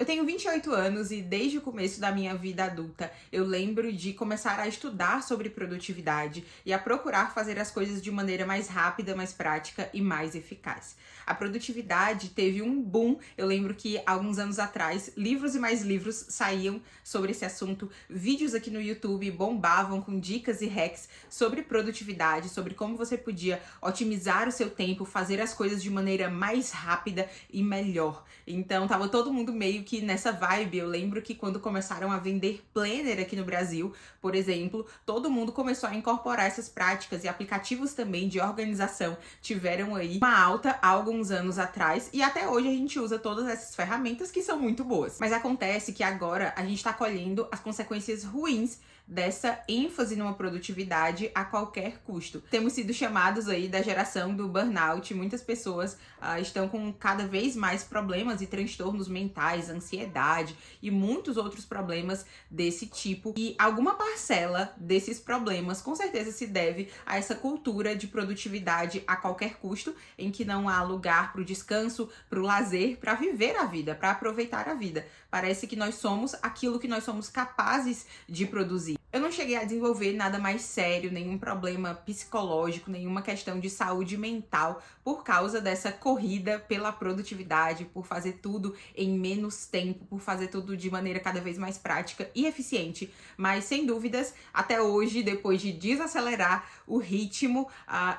Eu tenho 28 anos e desde o começo da minha vida adulta eu lembro de começar a estudar sobre produtividade e a procurar fazer as coisas de maneira mais rápida, mais prática e mais eficaz. A produtividade teve um boom. Eu lembro que alguns anos atrás, livros e mais livros saíam sobre esse assunto. Vídeos aqui no YouTube bombavam com dicas e hacks sobre produtividade, sobre como você podia otimizar o seu tempo, fazer as coisas de maneira mais rápida e melhor. Então, tava todo mundo meio que nessa vibe. Eu lembro que quando começaram a vender planner aqui no Brasil, por exemplo, todo mundo começou a incorporar essas práticas e aplicativos também de organização tiveram aí uma alta há alguns anos atrás e até hoje a gente usa todas essas ferramentas que são muito boas. Mas acontece que agora a gente tá colhendo as consequências ruins dessa ênfase numa produtividade a qualquer custo. Temos sido chamados aí da geração do burnout. Muitas pessoas estão com cada vez mais problemas e transtornos mentais, ansiedade e muitos outros problemas desse tipo. E alguma parcela desses problemas com certeza se deve a essa cultura de produtividade a qualquer custo, em que não há lugar para o descanso, para o lazer, para viver a vida, para aproveitar a vida. Parece que nós somos aquilo que nós somos capazes de produzir. Eu não cheguei a desenvolver nada mais sério, nenhum problema psicológico, nenhuma questão de saúde mental por causa dessa corrida pela produtividade, por fazer tudo em menos tempo, por fazer tudo de maneira cada vez mais prática e eficiente. Mas, sem dúvidas, até hoje, depois de desacelerar o ritmo,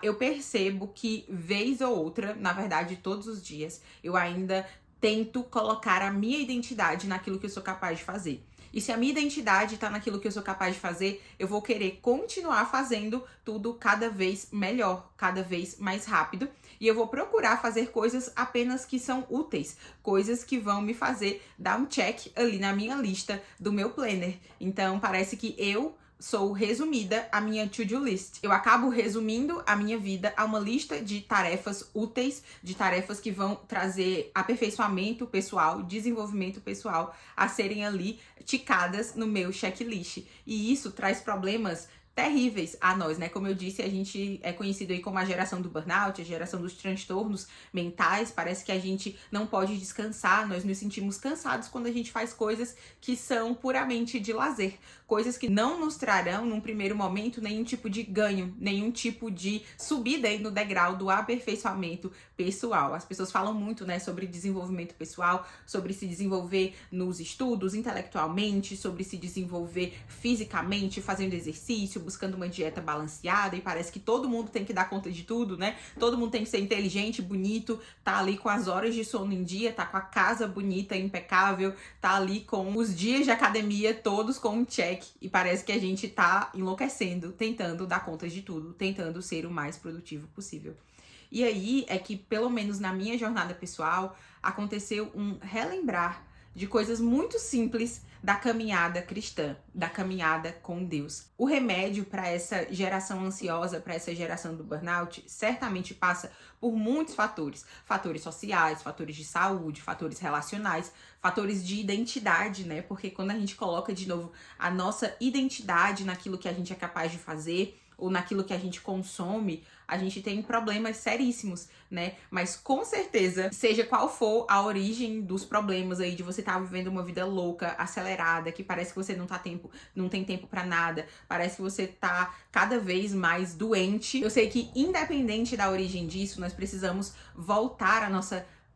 eu percebo que, vez ou outra, na verdade, todos os dias, eu ainda tento colocar a minha identidade naquilo que eu sou capaz de fazer. E se a minha identidade tá naquilo que eu sou capaz de fazer, eu vou querer continuar fazendo tudo cada vez melhor, cada vez mais rápido. E eu vou procurar fazer coisas apenas que são úteis, coisas que vão me fazer dar um check ali na minha lista do meu planner. Então, parece que eu sou resumida a minha to-do list. Eu acabo resumindo a minha vida a uma lista de tarefas úteis, de tarefas que vão trazer aperfeiçoamento pessoal, desenvolvimento pessoal, a serem ali ticadas no meu checklist. E isso traz problemas terríveis a nós, né? Como eu disse, a gente é conhecido aí como a geração do burnout, a geração dos transtornos mentais. Parece que a gente não pode descansar, nós nos sentimos cansados quando a gente faz coisas que são puramente de lazer, coisas que não nos trarão, num primeiro momento, nenhum tipo de ganho, nenhum tipo de subida aí no degrau do aperfeiçoamento pessoal. As pessoas falam muito, né, sobre desenvolvimento pessoal, sobre se desenvolver nos estudos, intelectualmente, sobre se desenvolver fisicamente, fazendo exercício, buscando uma dieta balanceada, e parece que todo mundo tem que dar conta de tudo, né? Todo mundo tem que ser inteligente, bonito, tá ali com as horas de sono em dia, tá com a casa bonita, impecável, tá ali com os dias de academia todos com um check, e parece que a gente tá enlouquecendo, tentando dar conta de tudo, tentando ser o mais produtivo possível. E aí é que, pelo menos na minha jornada pessoal, aconteceu um relembrar de coisas muito simples da caminhada cristã, da caminhada com Deus. O remédio para essa geração ansiosa, para essa geração do burnout, certamente passa por muitos fatores. Fatores sociais, fatores de saúde, fatores relacionais, fatores de identidade, né? Porque quando a gente coloca de novo a nossa identidade naquilo que a gente é capaz de fazer, ou naquilo que a gente consome, a gente tem problemas seríssimos, né? Mas com certeza, seja qual for a origem dos problemas aí de você estar vivendo uma vida louca, acelerada, que parece que você não tem tempo pra nada, parece que você tá cada vez mais doente. Eu sei que, independente da origem disso, nós precisamos voltar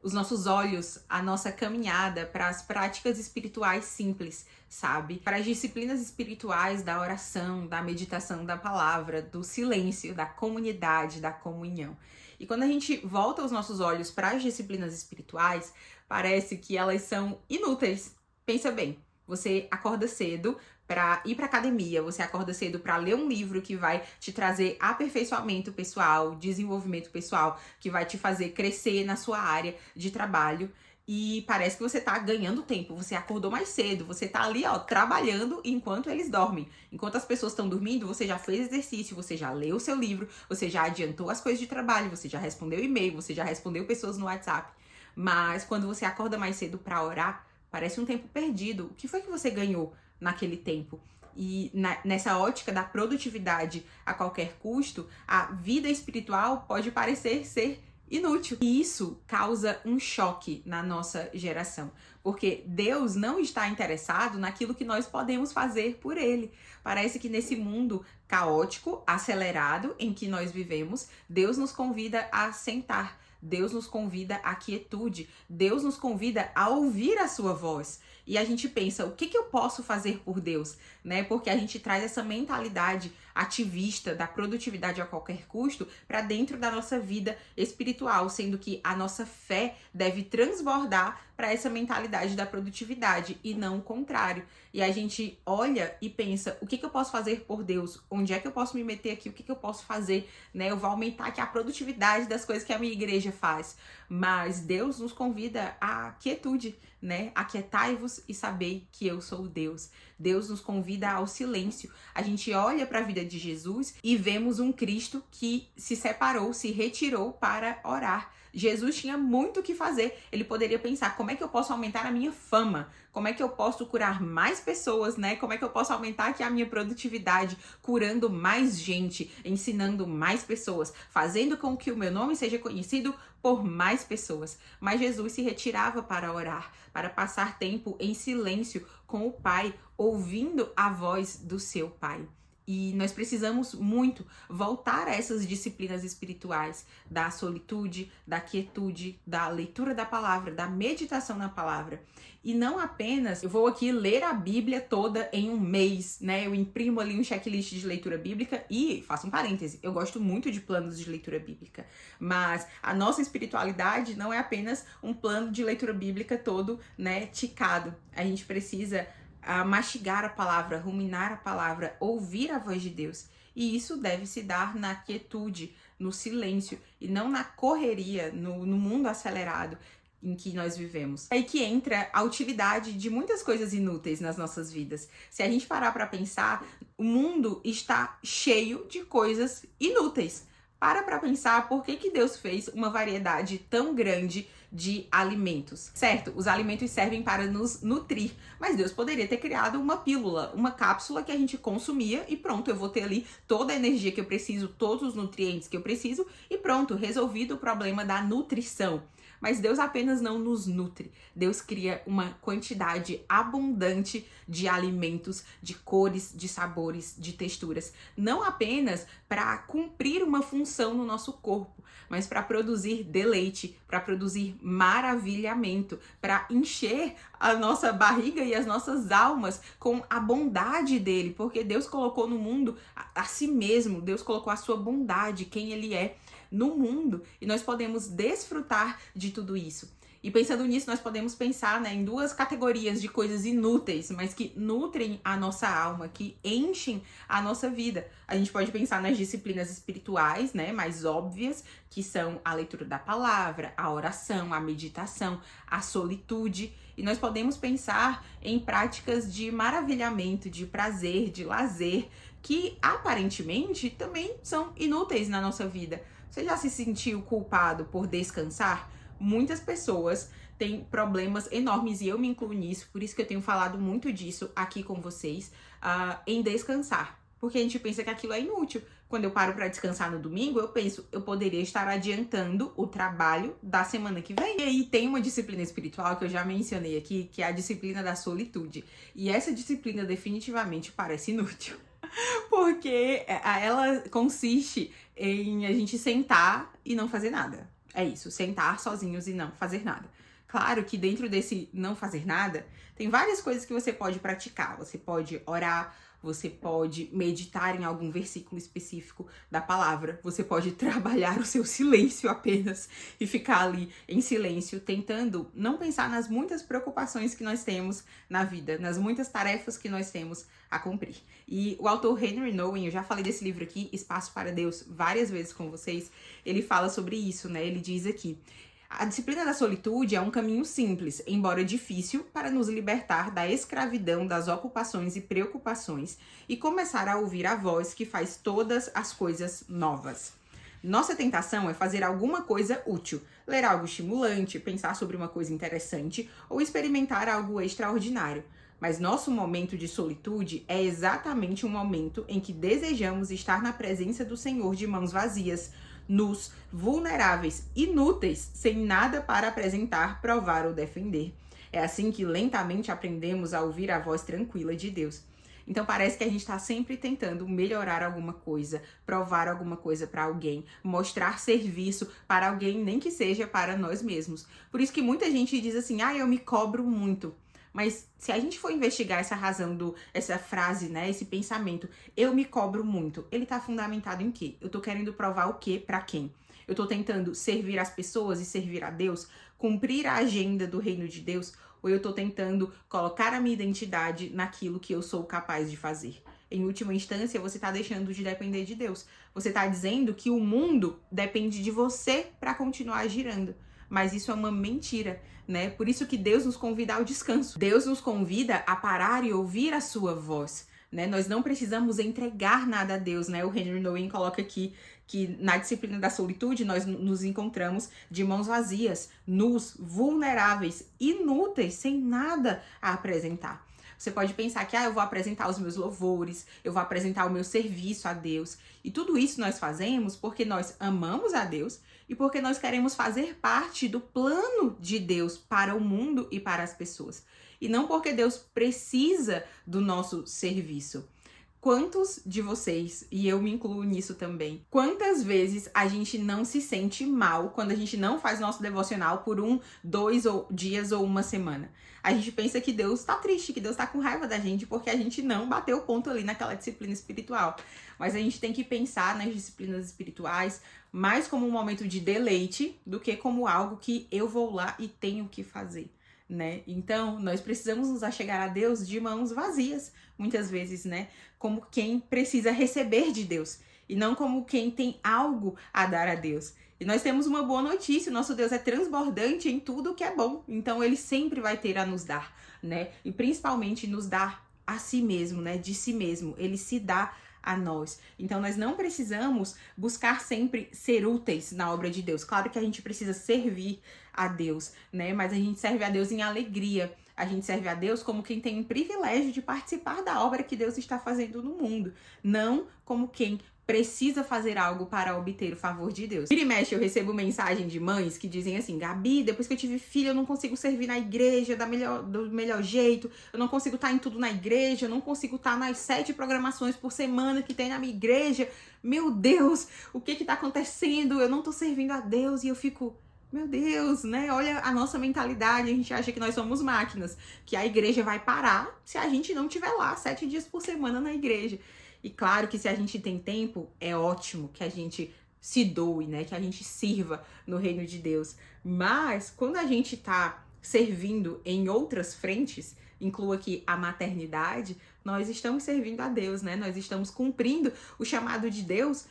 os nossos olhos, a nossa caminhada para as práticas espirituais simples, sabe? Para as disciplinas espirituais da oração, da meditação da palavra, do silêncio, da comunidade, da comunhão. E quando a gente volta os nossos olhos para as disciplinas espirituais, parece que elas são inúteis. Pensa bem, você acorda cedo para ir para academia, você acorda cedo para ler um livro que vai te trazer aperfeiçoamento pessoal, desenvolvimento pessoal, que vai te fazer crescer na sua área de trabalho. E parece que você tá ganhando tempo, você acordou mais cedo, você tá ali, ó, trabalhando enquanto eles dormem. Enquanto as pessoas estão dormindo, você já fez exercício, você já leu o seu livro, você já adiantou as coisas de trabalho, você já respondeu e-mail, você já respondeu pessoas no WhatsApp. Mas quando você acorda mais cedo para orar, parece um tempo perdido. O que foi que você ganhou naquele tempo? E nessa ótica da produtividade a qualquer custo, a vida espiritual pode parecer ser inútil. E isso causa um choque na nossa geração, porque Deus não está interessado naquilo que nós podemos fazer por Ele. Parece que nesse mundo caótico, acelerado em que nós vivemos, Deus nos convida a sentar. Deus nos convida à quietude, Deus nos convida a ouvir a sua voz. E a gente pensa, o que eu posso fazer por Deus? Né? Porque a gente traz essa mentalidade ativista da produtividade a qualquer custo para dentro da nossa vida espiritual, sendo que a nossa fé deve transbordar para essa mentalidade da produtividade e não o contrário. E a gente olha e pensa, o que eu posso fazer por Deus? Onde é que eu posso me meter aqui? O que eu posso fazer? Né? Eu vou aumentar aqui a produtividade das coisas que a minha igreja faz. Mas Deus nos convida à quietude, né? Aquietai-vos e sabei que eu sou Deus. Deus nos convida ao silêncio. A gente olha para a vida de Jesus e vemos um Cristo que se separou, se retirou para orar. Jesus tinha muito o que fazer. Ele poderia pensar, como é que eu posso aumentar a minha fama? Como é que eu posso curar mais pessoas, né? Como é que eu posso aumentar aqui a minha produtividade, curando mais gente, ensinando mais pessoas, fazendo com que o meu nome seja conhecido por mais pessoas. Mas Jesus se retirava para orar, para passar tempo em silêncio com o Pai, ouvindo a voz do seu Pai. E nós precisamos muito voltar a essas disciplinas espirituais, da solitude, da quietude, da leitura da palavra, da meditação na palavra. E não apenas, eu vou aqui ler a Bíblia toda em um mês, né? Eu imprimo ali um checklist de leitura bíblica e, faço um parêntese, eu gosto muito de planos de leitura bíblica. Mas a nossa espiritualidade não é apenas um plano de leitura bíblica todo, né, ticado. A gente precisa mastigar a palavra, ruminar a palavra, ouvir a voz de Deus. E isso deve se dar na quietude, no silêncio e não na correria, no mundo acelerado em que nós vivemos. É aí que entra a utilidade de muitas coisas inúteis nas nossas vidas. Se a gente parar para pensar, o mundo está cheio de coisas inúteis. Para pensar por que Deus fez uma variedade tão grande de alimentos. Certo, os alimentos servem para nos nutrir, mas Deus poderia ter criado uma pílula, uma cápsula que a gente consumia e pronto, eu vou ter ali toda a energia que eu preciso, todos os nutrientes que eu preciso e pronto, resolvido o problema da nutrição. Mas Deus apenas não nos nutre. Deus cria uma quantidade abundante de alimentos, de cores, de sabores, de texturas. Não apenas para cumprir uma função no nosso corpo, mas para produzir deleite, para produzir maravilhamento, para encher a nossa barriga e as nossas almas com a bondade dele, porque Deus colocou no mundo a si mesmo, Deus colocou a sua bondade, quem ele é, no mundo, e nós podemos desfrutar de tudo isso. E pensando nisso, nós podemos pensar, né, em duas categorias de coisas inúteis, mas que nutrem a nossa alma, que enchem a nossa vida. A gente pode pensar nas disciplinas espirituais, né, mais óbvias, que são a leitura da palavra, a oração, a meditação, a solitude. E nós podemos pensar em práticas de maravilhamento, de prazer, de lazer, que aparentemente também são inúteis na nossa vida. Você já se sentiu culpado por descansar? Muitas pessoas têm problemas enormes, e eu me incluo nisso, por isso que eu tenho falado muito disso aqui com vocês, em descansar. Porque a gente pensa que aquilo é inútil. Quando eu paro para descansar no domingo, eu penso, eu poderia estar adiantando o trabalho da semana que vem. E aí tem uma disciplina espiritual que eu já mencionei aqui, que é a disciplina da solitude. E essa disciplina definitivamente parece inútil. Porque ela consiste em a gente sentar e não fazer nada. É isso, sentar sozinhos e não fazer nada. Claro que dentro desse não fazer nada, tem várias coisas que você pode praticar. Você pode orar, você pode meditar em algum versículo específico da palavra, você pode trabalhar o seu silêncio apenas e ficar ali em silêncio, tentando não pensar nas muitas preocupações que nós temos na vida, nas muitas tarefas que nós temos a cumprir. E o autor Henry Nouwen, eu já falei desse livro aqui, Espaço para Deus, várias vezes com vocês, ele fala sobre isso, né? Ele diz aqui: a disciplina da solitude é um caminho simples, embora difícil, para nos libertar da escravidão das ocupações e preocupações e começar a ouvir a voz que faz todas as coisas novas. Nossa tentação é fazer alguma coisa útil, ler algo estimulante, pensar sobre uma coisa interessante ou experimentar algo extraordinário. Mas nosso momento de solitude é exatamente um momento em que desejamos estar na presença do Senhor de mãos vazias, nus, vulneráveis, inúteis, sem nada para apresentar, provar ou defender. É assim que lentamente aprendemos a ouvir a voz tranquila de Deus. Então parece que a gente está sempre tentando melhorar alguma coisa, provar alguma coisa para alguém, mostrar serviço para alguém, nem que seja para nós mesmos. Por isso que muita gente diz assim, eu me cobro muito. Mas se a gente for investigar essa razão essa frase, né, esse pensamento, eu me cobro muito, ele tá fundamentado em quê? Eu tô querendo provar o quê para quem? Eu tô tentando servir as pessoas e servir a Deus, cumprir a agenda do reino de Deus, ou eu tô tentando colocar a minha identidade naquilo que eu sou capaz de fazer? Em última instância, você tá deixando de depender de Deus. Você tá dizendo que o mundo depende de você para continuar girando. Mas isso é uma mentira, né? Por isso que Deus nos convida ao descanso. Deus nos convida a parar e ouvir a sua voz, né? Nós não precisamos entregar nada a Deus, né? O Henry Nouwen coloca aqui que na disciplina da solitude nós nos encontramos de mãos vazias, nus, vulneráveis, inúteis, sem nada a apresentar. Você pode pensar que eu vou apresentar os meus louvores, eu vou apresentar o meu serviço a Deus. E tudo isso nós fazemos porque nós amamos a Deus e porque nós queremos fazer parte do plano de Deus para o mundo e para as pessoas. E não porque Deus precisa do nosso serviço. Quantos de vocês, e eu me incluo nisso também, quantas vezes a gente não se sente mal quando a gente não faz nosso devocional por 1, 2 dias ou uma semana? A gente pensa que Deus tá triste, que Deus tá com raiva da gente porque a gente não bateu o ponto ali naquela disciplina espiritual. Mas a gente tem que pensar nas disciplinas espirituais mais como um momento de deleite do que como algo que eu vou lá e tenho que fazer, né? Então, nós precisamos nos achegar a Deus de mãos vazias, muitas vezes, né? Como quem precisa receber de Deus e não como quem tem algo a dar a Deus. E nós temos uma boa notícia, o nosso Deus é transbordante em tudo que é bom, então ele sempre vai ter a nos dar, né? E principalmente nos dar a si mesmo, né? De si mesmo, ele se dá a nós. Então nós não precisamos buscar sempre ser úteis na obra de Deus. Claro que a gente precisa servir a Deus, né? Mas a gente serve a Deus em alegria. A gente serve a Deus como quem tem o privilégio de participar da obra que Deus está fazendo no mundo, não como quem precisa fazer algo para obter o favor de Deus. Vira e mexe, eu recebo mensagem de mães que dizem assim, Gabi, depois que eu tive filho, eu não consigo servir na igreja do melhor jeito, eu não consigo estar em tudo na igreja, eu não consigo estar nas 7 programações por semana que tem na minha igreja. Meu Deus, o que tá acontecendo? Eu não tô servindo a Deus. E eu fico, meu Deus, né? Olha a nossa mentalidade, a gente acha que nós somos máquinas, que a igreja vai parar se a gente não estiver lá 7 dias por semana na igreja. E claro que se a gente tem tempo, é ótimo que a gente se doe, né? Que a gente sirva no reino de Deus. Mas quando a gente tá servindo em outras frentes, inclua aqui a maternidade, nós estamos servindo a Deus, né? Nós estamos cumprindo o chamado de Deus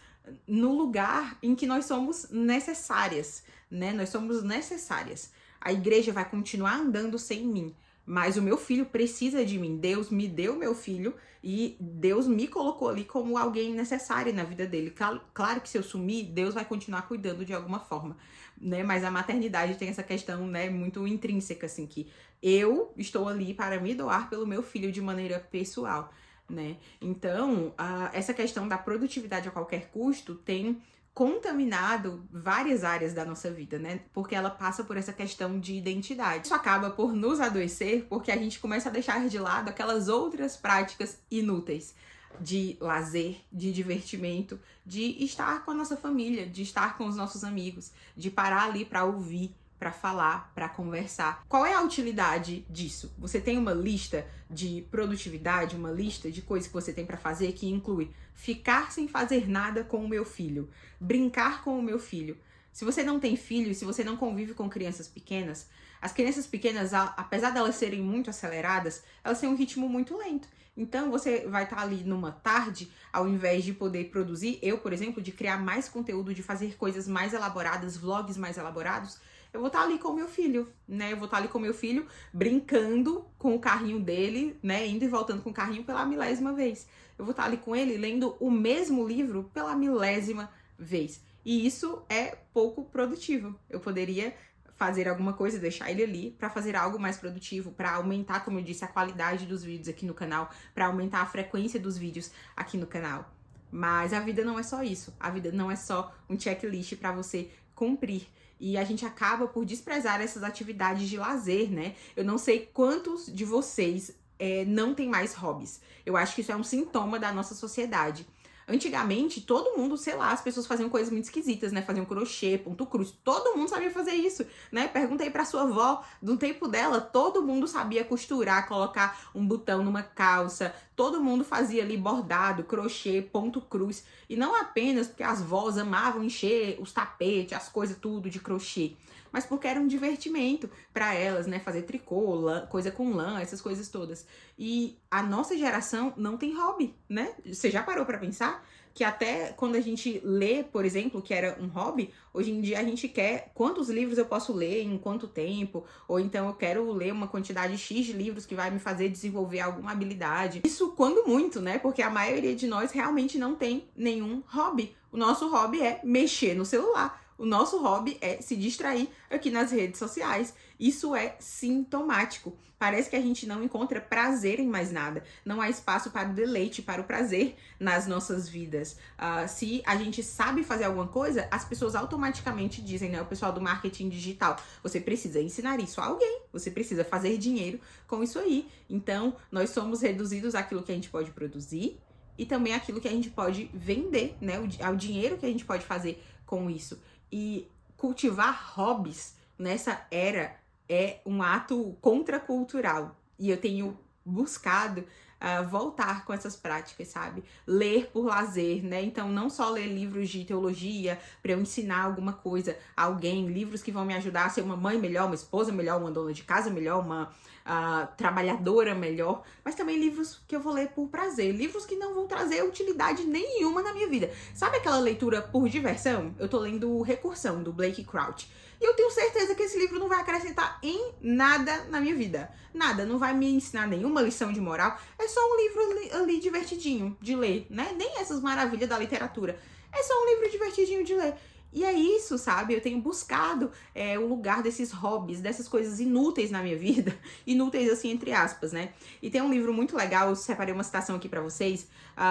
no lugar em que nós somos necessárias, né? Nós somos necessárias. A igreja vai continuar andando sem mim, mas o meu filho precisa de mim. Deus me deu meu filho e Deus me colocou ali como alguém necessário na vida dele. Claro que se eu sumir, Deus vai continuar cuidando de alguma forma, né? Mas a maternidade tem essa questão, né, muito intrínseca, assim, que eu estou ali para me doar pelo meu filho de maneira pessoal, né? Então, essa questão da produtividade a qualquer custo tem contaminado várias áreas da nossa vida, né? Porque ela passa por essa questão de identidade. Isso acaba por nos adoecer porque a gente começa a deixar de lado aquelas outras práticas inúteis de lazer, de divertimento, de estar com a nossa família, de estar com os nossos amigos, de parar ali para ouvir, para falar, para conversar. Qual é a utilidade disso? Você tem uma lista de produtividade, uma lista de coisas que você tem para fazer que inclui ficar sem fazer nada com o meu filho, brincar com o meu filho. Se você não tem filho, se você não convive com crianças pequenas, as crianças pequenas, apesar delas serem muito aceleradas, elas têm um ritmo muito lento. Então, você vai estar ali numa tarde, ao invés de poder produzir, eu, por exemplo, de criar mais conteúdo, de fazer coisas mais elaboradas, vlogs mais elaborados, eu vou estar ali com o meu filho, né? Eu vou estar ali com o meu filho, brincando com o carrinho dele, né? Indo e voltando com o carrinho pela milésima vez. Eu vou estar ali com ele, lendo o mesmo livro pela milésima vez. E isso é pouco produtivo. Eu poderia fazer alguma coisa, deixar ele ali para fazer algo mais produtivo, para aumentar, como eu disse, a qualidade dos vídeos aqui no canal, para aumentar a frequência dos vídeos aqui no canal. Mas a vida não é só isso. A vida não é só um checklist para você cumprir. E a gente acaba por desprezar essas atividades de lazer, né? Eu não sei quantos de vocês não tem mais hobbies. Eu acho que isso é um sintoma da nossa sociedade. Antigamente, todo mundo, sei lá, as pessoas faziam coisas muito esquisitas, né? Faziam crochê, ponto cruz. Todo mundo sabia fazer isso, né? Perguntei pra sua avó, no tempo dela, todo mundo sabia costurar, colocar um botão numa calça. Todo mundo fazia ali bordado, crochê, ponto cruz. E não apenas porque as vós amavam encher os tapetes, as coisas tudo de crochê, mas porque era um divertimento para elas, né? Fazer tricô, lã, coisa com lã, essas coisas todas. E a nossa geração não tem hobby, né? Você já parou para pensar que até quando a gente lê, por exemplo, que era um hobby, hoje em dia a gente quer quantos livros eu posso ler em quanto tempo, ou então eu quero ler uma quantidade X de livros que vai me fazer desenvolver alguma habilidade. Isso quando muito, né? Porque a maioria de nós realmente não tem nenhum hobby. O nosso hobby é mexer no celular. O nosso hobby é se distrair aqui nas redes sociais. Isso é sintomático. Parece que a gente não encontra prazer em mais nada. Não há espaço para o deleite, para o prazer nas nossas vidas. Se a gente sabe fazer alguma coisa, as pessoas automaticamente dizem, né? O pessoal do marketing digital, você precisa ensinar isso a alguém. Você precisa fazer dinheiro com isso aí. Então, nós somos reduzidos àquilo que a gente pode produzir e também àquilo que a gente pode vender, né? Ao dinheiro que a gente pode fazer com isso. E cultivar hobbies nessa era é um ato contracultural. E eu tenho buscado voltar com essas práticas, sabe? Ler por lazer, né? Então, não só ler livros de teologia para eu ensinar alguma coisa a alguém, livros que vão me ajudar a ser uma mãe melhor, uma esposa melhor, uma dona de casa melhor, uma trabalhadora melhor, mas também livros que eu vou ler por prazer, livros que não vão trazer utilidade nenhuma na minha vida. Sabe aquela leitura por diversão? Eu tô lendo Recursão, do Blake Crouch. E eu tenho certeza que esse livro não vai acrescentar em nada na minha vida. Nada, não vai me ensinar nenhuma lição de moral. É só um livro ali divertidinho de ler, né? Nem essas maravilhas da literatura. É só um livro divertidinho de ler. E é isso, sabe? Eu tenho buscado o lugar desses hobbies, dessas coisas inúteis na minha vida. Inúteis, assim, entre aspas, né? E tem um livro muito legal, eu separei uma citação aqui pra vocês,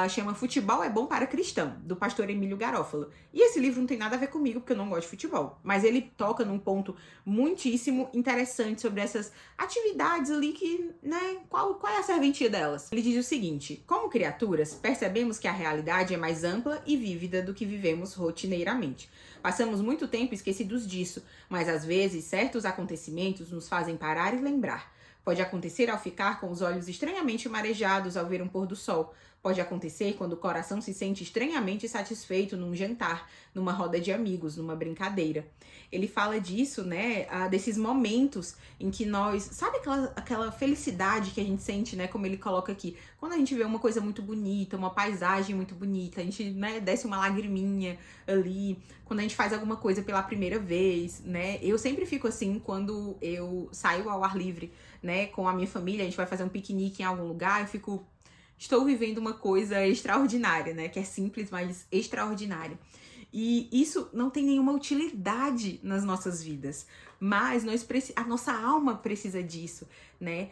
chama Futebol é Bom para Cristão, do pastor Emílio Garófalo. E esse livro não tem nada a ver comigo, porque eu não gosto de futebol. Mas ele toca num ponto muitíssimo interessante sobre essas atividades ali que, né, qual é a serventia delas? Ele diz o seguinte: como criaturas, percebemos que a realidade é mais ampla e vívida do que vivemos rotineiramente. Passamos muito tempo esquecidos disso, mas às vezes certos acontecimentos nos fazem parar e lembrar. Pode acontecer ao ficar com os olhos estranhamente marejados ao ver um pôr do sol. Pode acontecer quando o coração se sente estranhamente satisfeito num jantar, numa roda de amigos, numa brincadeira. Ele fala disso, né, desses momentos em que nós... Sabe aquela felicidade que a gente sente, né, como ele coloca aqui? Quando a gente vê uma coisa muito bonita, uma paisagem muito bonita, a gente, né, desce uma lagriminha ali. Quando a gente faz alguma coisa pela primeira vez, né? Eu sempre fico assim quando eu saio ao ar livre, né, com a minha família, a gente vai fazer um piquenique em algum lugar, eu fico... Estou vivendo uma coisa extraordinária, né? Que é simples, mas extraordinária. E isso não tem nenhuma utilidade nas nossas vidas. Mas a nossa alma precisa disso, né?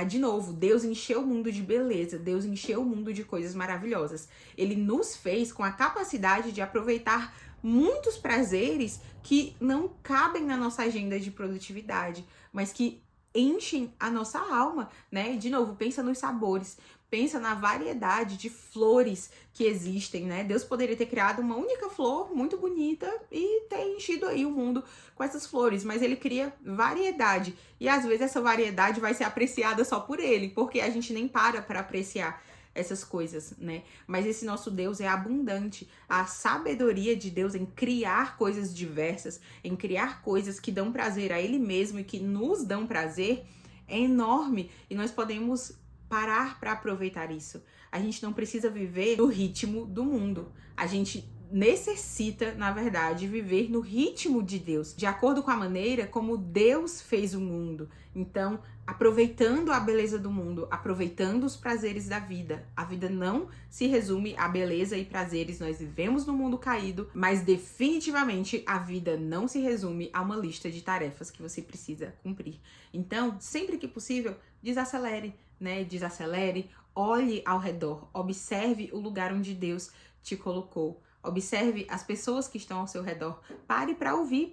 De novo, Deus encheu o mundo de beleza. Deus encheu o mundo de coisas maravilhosas. Ele nos fez com a capacidade de aproveitar muitos prazeres que não cabem na nossa agenda de produtividade, mas que enchem a nossa alma, né? De novo, pensa nos sabores. Pensa na variedade de flores que existem, né? Deus poderia ter criado uma única flor muito bonita e ter enchido aí o mundo com essas flores, mas ele cria variedade. E às vezes essa variedade vai ser apreciada só por ele, porque a gente nem para apreciar essas coisas, né? Mas esse nosso Deus é abundante. A sabedoria de Deus em criar coisas diversas, em criar coisas que dão prazer a ele mesmo e que nos dão prazer, é enorme. E nós podemos parar para aproveitar isso. A gente não precisa viver no ritmo do mundo. A gente necessita, na verdade, viver no ritmo de Deus, de acordo com a maneira como Deus fez o mundo. Então, aproveitando a beleza do mundo, aproveitando os prazeres da vida. A vida não se resume a beleza e prazeres. Nós vivemos no mundo caído, mas definitivamente a vida não se resume a uma lista de tarefas que você precisa cumprir. Então, sempre que possível, desacelere, né? Desacelere, Olhe ao redor, observe o lugar onde Deus te colocou. Observe as pessoas que estão ao seu redor. Pare para ouvir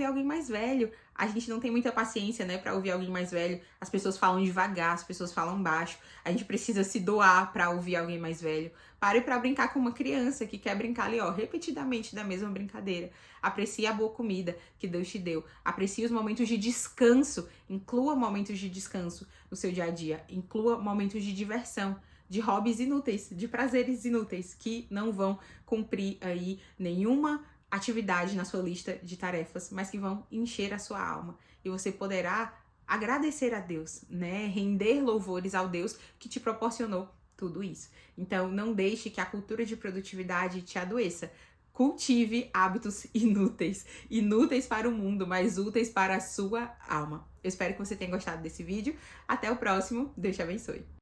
alguém mais velho. A gente não tem muita paciência, né, para ouvir alguém mais velho. As pessoas falam devagar, as pessoas falam baixo. A gente precisa se doar para ouvir alguém mais velho. Pare para brincar com uma criança que quer brincar ali, ó, repetidamente da mesma brincadeira. Aprecie a boa comida que Deus te deu. Aprecie os momentos de descanso. Inclua momentos de descanso no seu dia a dia. Inclua momentos de diversão, de hobbies inúteis, de prazeres inúteis que não vão cumprir aí nenhuma atividade na sua lista de tarefas, mas que vão encher a sua alma. E você poderá agradecer a Deus, né? Render louvores ao Deus que te proporcionou tudo isso. Então, não deixe que a cultura de produtividade te adoeça. Cultive hábitos inúteis. Inúteis para o mundo, mas úteis para a sua alma. Eu espero que você tenha gostado desse vídeo. Até o próximo. Deus te abençoe.